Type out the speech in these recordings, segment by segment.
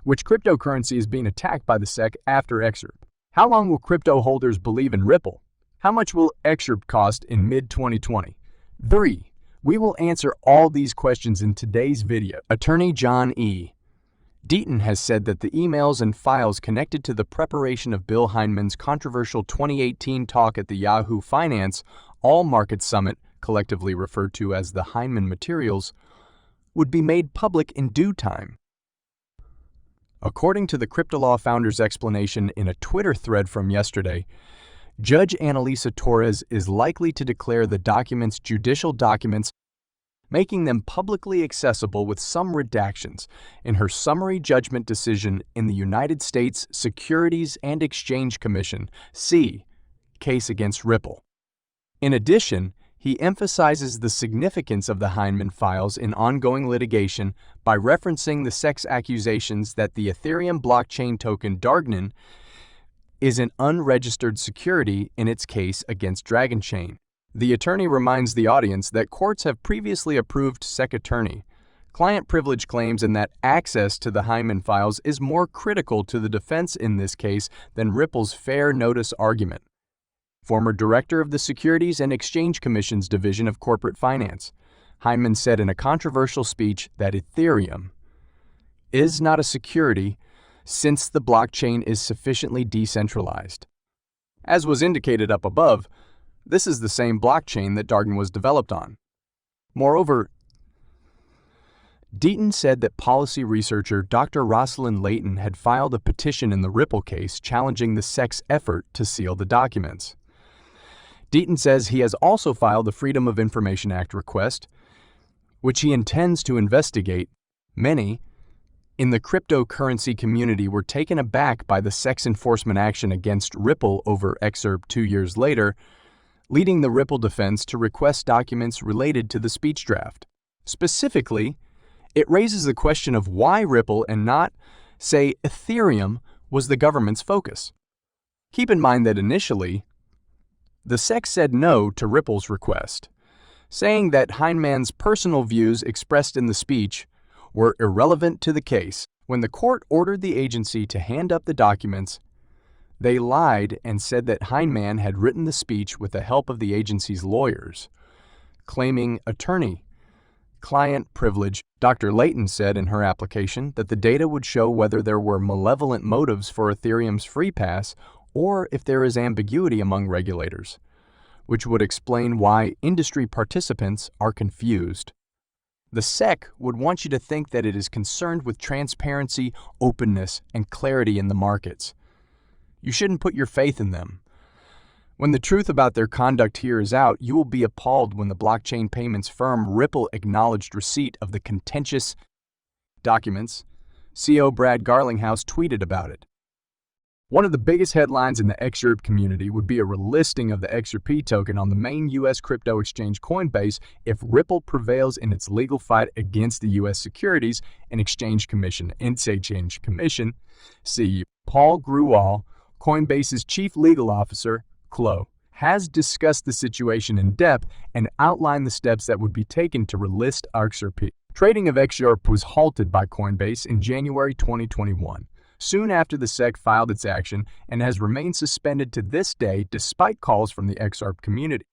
Which cryptocurrency is being attacked by the SEC after XRP? How long will crypto holders believe in Ripple? How much will XRP cost in mid-2020? 3. We will answer all these questions in today's video. Attorney John E. Deaton has said that the emails and files connected to the preparation of Bill Hyndman's controversial 2018 talk at the Yahoo Finance All Markets Summit, collectively referred to as the Hyndman materials, would be made public in due time. According to the CryptoLaw founder's explanation in a Twitter thread from yesterday, Judge Annalisa Torres is likely to declare the documents judicial documents, making them publicly accessible with some redactions in her summary judgment decision in the United States Securities and Exchange Commission (SEC) case against Ripple. In addition, he emphasizes the significance of the Hyndman files in ongoing litigation by referencing the SEC's accusations that the Ethereum blockchain token Dargnin is an unregistered security in its case against Dragon Chain. The attorney reminds the audience that courts have previously approved SEC attorney-client privilege claims and that access to the Hyndman files is more critical to the defense in this case than Ripple's fair notice argument. Former director of the Securities and Exchange Commission's Division of Corporate Finance, Hyndman said in a controversial speech that Ethereum is not a security since the blockchain is sufficiently decentralized. As was indicated up above, this is the same blockchain that Dargin was developed on. Moreover, Deaton said that policy researcher Dr. Rosalind Layton had filed a petition in the Ripple case challenging the SEC's effort to seal the documents. Deaton says he has also filed the Freedom of Information Act request, which he intends to investigate. Many in the cryptocurrency community were taken aback by the SEC's enforcement action against Ripple over XRP 2 years later, leading the Ripple defense to request documents related to the speech draft. Specifically, it raises the question of why Ripple and not, say, Ethereum was the government's focus. Keep in mind that initially, the SEC said no to Ripple's request, saying that Hyndman's personal views expressed in the speech were irrelevant to the case. When the court ordered the agency to hand up the documents, they lied and said that Hyndman had written the speech with the help of the agency's lawyers, claiming attorney-client privilege. Dr. Layton said in her application that the data would show whether there were malevolent motives for Ethereum's free pass or if there is ambiguity among regulators, which would explain why industry participants are confused. The SEC would want you to think that it is concerned with transparency, openness, and clarity in the markets. You shouldn't put your faith in them. When the truth about their conduct here is out, you will be appalled when the blockchain payments firm Ripple acknowledged receipt of the contentious documents. CEO Brad Garlinghouse tweeted about it. One of the biggest headlines in the XRP community would be a relisting of the XRP token on the main U.S. crypto exchange Coinbase if Ripple prevails in its legal fight against the U.S. Securities and Exchange Commission. Exchange Commission CEO Paul Grewal, Coinbase's chief legal officer, CLO, has discussed the situation in depth and outlined the steps that would be taken to relist XRP. Trading of XRP was halted by Coinbase in January 2021. Soon after the SEC filed its action and has remained suspended to this day despite calls from the XRP community.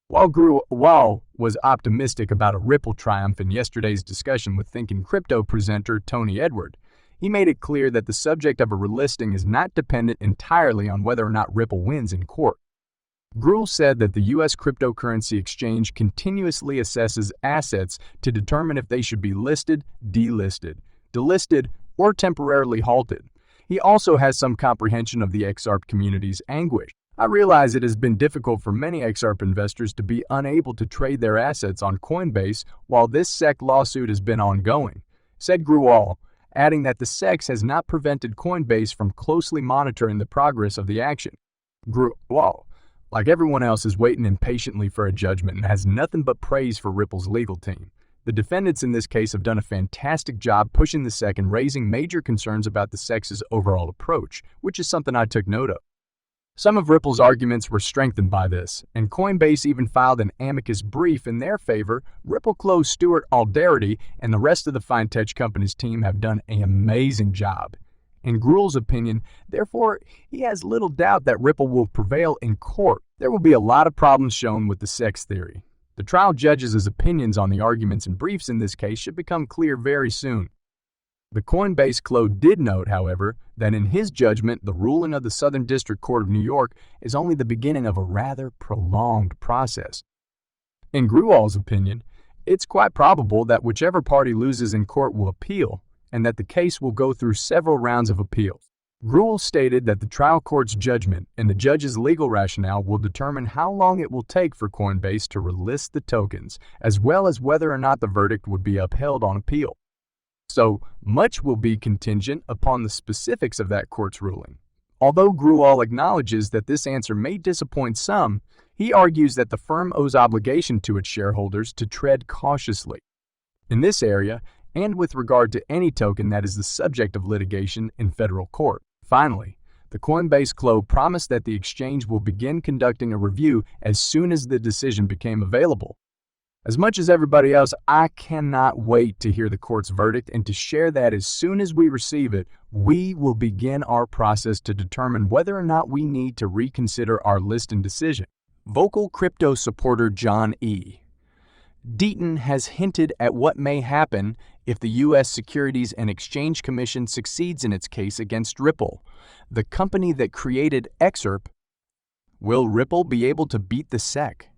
While Grewal was optimistic about a Ripple triumph in yesterday's discussion with Thinking Crypto presenter Tony Edward, he made it clear that the subject of a relisting is not dependent entirely on whether or not Ripple wins in court. Grewal said that the U.S. cryptocurrency exchange continuously assesses assets to determine if they should be listed, delisted, delisted, or temporarily halted. He also has some comprehension of the XRP community's anguish. I realize it has been difficult for many XRP investors to be unable to trade their assets on Coinbase while this SEC lawsuit has been ongoing, said Grewal, adding that the SEC has not prevented Coinbase from closely monitoring the progress of the action. Grewal, like everyone else, is waiting impatiently for a judgment and has nothing but praise for Ripple's legal team. The defendants in this case have done a fantastic job pushing the SEC and raising major concerns about the SEC's overall approach, which is something I took note of. Some of Ripple's arguments were strengthened by this, and Coinbase even filed an amicus brief in their favor. Ripple close Stuart Alderety and the rest of the fintech company's team have done an amazing job. In Gruel's opinion, therefore, he has little doubt that Ripple will prevail in court. There will be a lot of problems shown with the sex theory. The trial judge's opinions on the arguments and briefs in this case should become clear very soon. The Coinbase CLO did note, however, that in his judgment, the ruling of the Southern District Court of New York is only the beginning of a rather prolonged process. In Gruel's opinion, it's quite probable that whichever party loses in court will appeal, and that the case will go through several rounds of appeals. Gruel stated that the trial court's judgment and the judge's legal rationale will determine how long it will take for Coinbase to relist the tokens, as well as whether or not the verdict would be upheld on appeal. So, much will be contingent upon the specifics of that court's ruling. Although Gruel acknowledges that this answer may disappoint some, he argues that the firm owes obligation to its shareholders to tread cautiously. In this area, and with regard to any token that is the subject of litigation in federal court. Finally, the Coinbase CLO promised that the exchange will begin conducting a review as soon as the decision became available. As much as everybody else, I cannot wait to hear the court's verdict and to share that as soon as we receive it, we will begin our process to determine whether or not we need to reconsider our listing decision. Vocal crypto supporter John E. Deaton has hinted at what may happen if the U.S. Securities and Exchange Commission succeeds in its case against Ripple, the company that created XRP. Will Ripple be able to beat the SEC?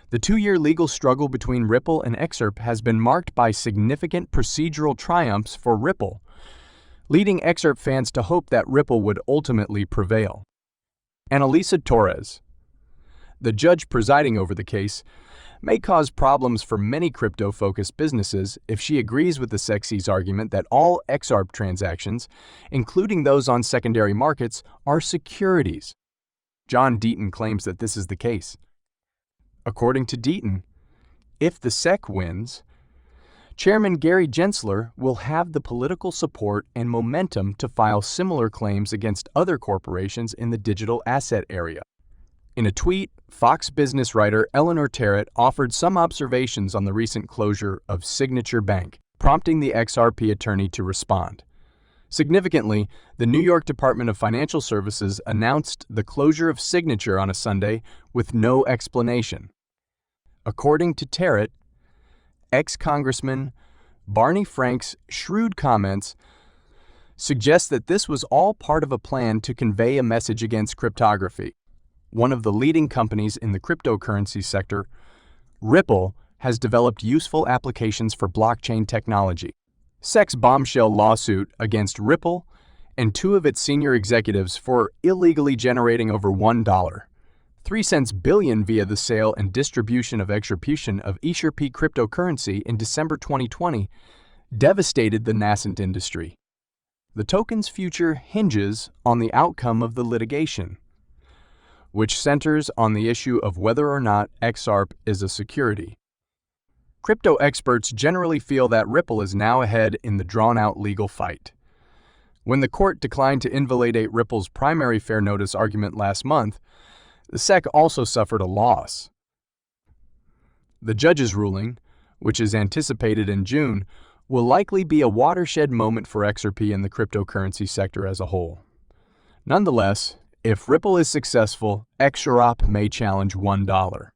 The 2-year legal struggle between Ripple and XRP has been marked by significant procedural triumphs for Ripple, leading XRP fans to hope that Ripple would ultimately prevail. Annalisa Torres, the judge presiding over the case, may cause problems for many crypto-focused businesses if she agrees with the SEC's argument that all XRP transactions, including those on secondary markets, are securities. John Deaton claims that this is the case. According to Deaton, if the SEC wins, Chairman Gary Gensler will have the political support and momentum to file similar claims against other corporations in the digital asset area. In a tweet, Fox Business writer Eleanor Terrett offered some observations on the recent closure of Signature Bank, prompting the XRP attorney to respond. Significantly, the New York Department of Financial Services announced the closure of Signature on a Sunday with no explanation. According to Terrett, ex-Congressman Barney Frank's shrewd comments suggest that this was all part of a plan to convey a message against cryptography. One of the leading companies in the cryptocurrency sector, Ripple, has developed useful applications for blockchain technology. SEC's bombshell lawsuit against Ripple and 2 of its senior executives for illegally generating over $1.03 billion via the sale and distribution of XRP cryptocurrency in December 2020 devastated the nascent industry. The token's future hinges on the outcome of the litigation, which centers on the issue of whether or not XRP is a security. Crypto experts generally feel that Ripple is now ahead in the drawn-out legal fight. When the court declined to invalidate Ripple's primary fair notice argument last month, the SEC also suffered a loss. The judge's ruling, which is anticipated in June, will likely be a watershed moment for XRP and the cryptocurrency sector as a whole. Nonetheless, if Ripple is successful, XRP may challenge $1.